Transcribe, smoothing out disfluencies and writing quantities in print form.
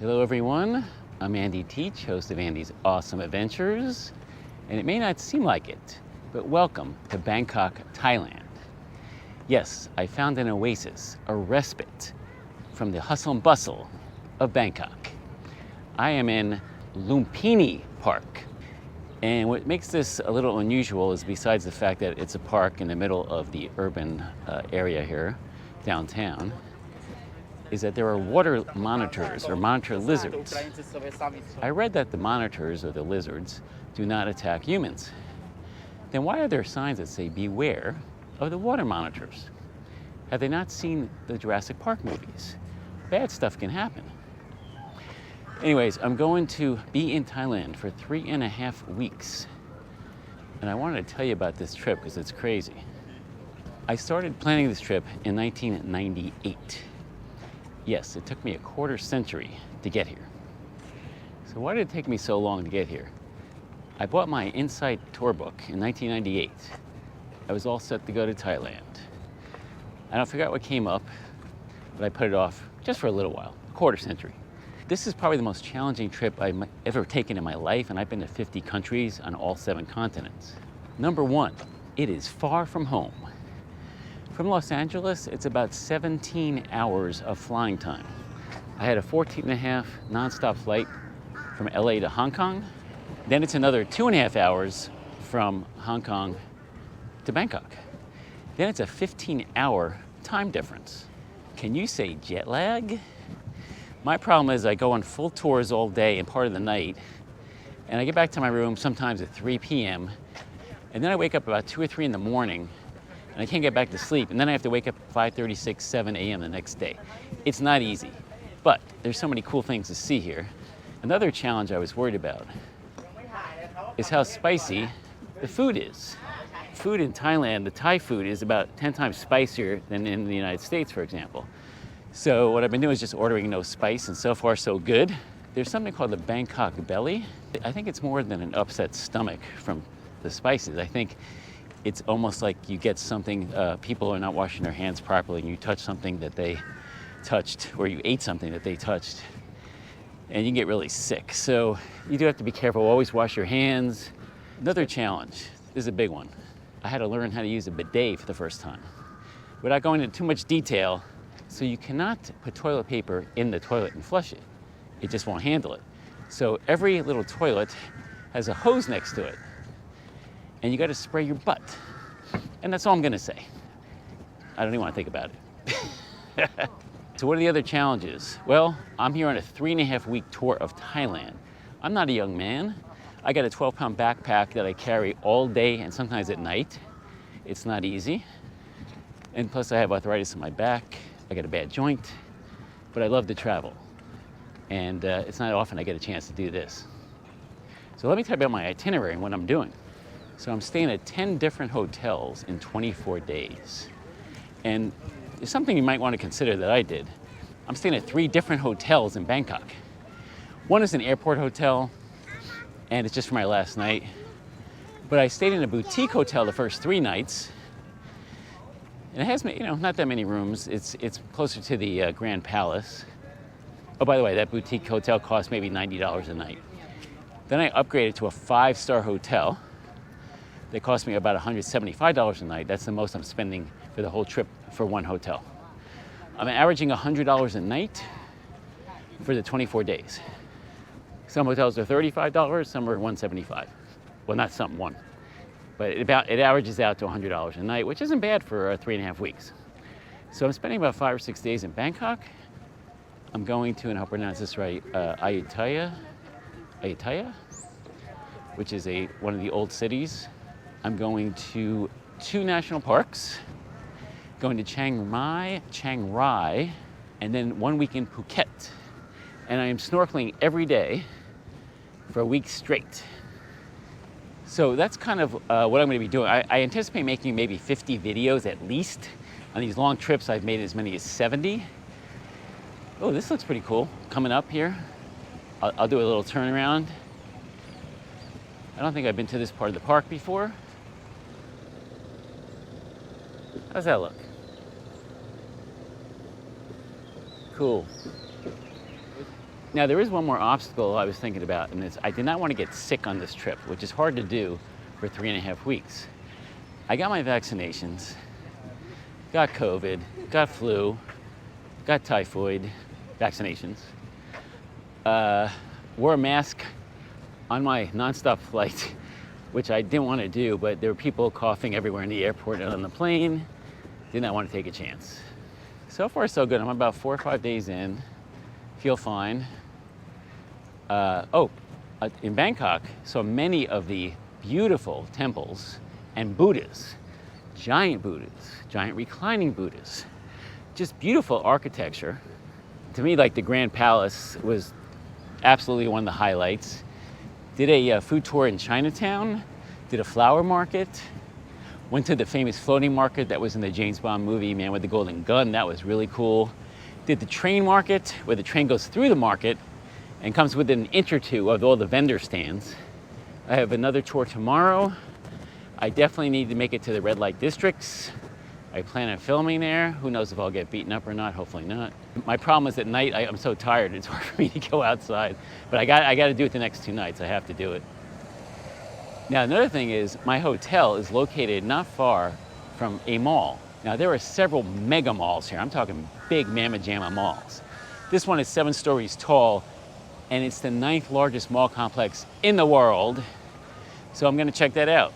Hello everyone, I'm Andy Teach, host of Andy's Awesome Adventures, and it may not seem like it, but welcome to Bangkok, Thailand. Yes, I found an oasis, a respite from the hustle and bustle of Bangkok. I am in Lumphini Park, and what makes this a little unusual is besides the fact that it's a park in the middle of the urban area here, downtown, is that there are water monitors or monitor lizards. I read that the monitors or the lizards do not attack humans. Then why are there signs that say beware of the water monitors? Have they not seen the Jurassic Park movies? Bad stuff can happen. Anyways, I'm going to be in Thailand for 3.5 weeks. And I wanted to tell you about this trip because it's crazy. I started planning this trip in 1998. Yes, it took me a quarter century to get here. So why did it take me so long to get here? I bought my Insight tour book in 1998. I was all set to go to Thailand. And I forgot what came up, but I put it off just for a little while, a quarter century. This is probably the most challenging trip I've ever taken in my life, and I've been to 50 countries on all 7 continents. Number 1, it is far from home. From Los Angeles, it's about 17 hours of flying time. I had a 14.5 nonstop flight from LA to Hong Kong. Then it's another 2.5 hours from Hong Kong to Bangkok. Then it's a 15-hour time difference. Can you say jet lag? My problem is I go on full tours all day and part of the night, and I get back to my room sometimes at 3 p.m., and then I wake up about 2 or 3 in the morning, and I can't get back to sleep, and then I have to wake up at 5:30, 6, 7 a.m. the next day. It's not easy, but there's so many cool things to see here. Another challenge I was worried about is how spicy the food is. Food in Thailand, the Thai food, is about 10 times spicier than in the United States, for example. So what I've been doing is just ordering no spice, and so far so good. There's something called the Bangkok belly. I think it's more than an upset stomach from the spices. I think it's almost like you get something, people are not washing their hands properly, and you touch something that they touched, or you ate something that they touched, and you can get really sick. So you do have to be careful, always wash your hands. Another challenge, this is a big one. I had to learn how to use a bidet for the first time. Without going into too much detail, so you cannot put toilet paper in the toilet and flush it. It just won't handle it. So every little toilet has a hose next to it, and you gotta spray your butt. And that's all I'm gonna say. I don't even wanna think about it. So what are the other challenges? Well, I'm here on a 3.5 week tour of Thailand. I'm not a young man. I got a 12-pound backpack that I carry all day and sometimes at night. It's not easy. And plus I have arthritis in my back. I got a bad joint, but I love to travel. And it's not often I get a chance to do this. So let me tell you about my itinerary and what I'm doing. So I'm staying at 10 different hotels in 24 days. And there's something you might want to consider that I did. I'm staying at 3 different hotels in Bangkok. One is an airport hotel, and it's just for my last night. But I stayed in a boutique hotel the first 3 nights. And it has, not that many rooms. It's closer to the Grand Palace. Oh, by the way, that boutique hotel cost maybe $90 a night. Then I upgraded to a 5-star hotel. They cost me about $175 a night. That's the most I'm spending for the whole trip for one hotel. I'm averaging $100 a night for the 24 days. Some hotels are $35, some are $175. Well, not some, one. But it averages out to $100 a night, which isn't bad for 3.5 weeks. So I'm spending about 5 or 6 days in Bangkok. I'm going to, and I hope I pronounce this right, Ayutthaya, which is one of the old cities. I'm going to 2 national parks, going to Chiang Rai, and then 1 week in Phuket. And I am snorkeling every day for a week straight. So that's kind of what I'm going to be doing. I anticipate making maybe 50 videos at least. On these long trips, I've made as many as 70. Oh, this looks pretty cool. Coming up here, I'll do a little turnaround. I don't think I've been to this part of the park before. How's that look? Now there is one more obstacle I was thinking about, and it's I did not want to get sick on this trip, which is hard to do for 3.5 weeks. I got my vaccinations, got COVID, got flu, got typhoid, vaccinations, wore a mask on my nonstop flight, which I didn't want to do, but there were people coughing everywhere in the airport and on the plane. Did not want to take a chance. So far, so good. I'm about 4 or 5 days in. Feel fine. In Bangkok, so many of the beautiful temples and Buddhas, giant reclining Buddhas, just beautiful architecture. To me, like the Grand Palace was absolutely one of the highlights. Did a food tour in Chinatown, did a flower market, went to the famous floating market that was in the James Bond movie, Man with the Golden Gun. That was really cool. Did the train market, where the train goes through the market and comes within an inch or two of all the vendor stands. I have another tour tomorrow. I definitely need to make it to the red light districts. I plan on filming there. Who knows if I'll get beaten up or not, hopefully not. My problem is at night, I'm so tired, it's hard for me to go outside. But I got to do it the next 2 nights, I have to do it. Now another thing is, my hotel is located not far from a mall. Now there are several mega malls here. I'm talking big mamma jamma malls. This one is 7 stories tall, and it's the 9th largest mall complex in the world. So I'm gonna check that out.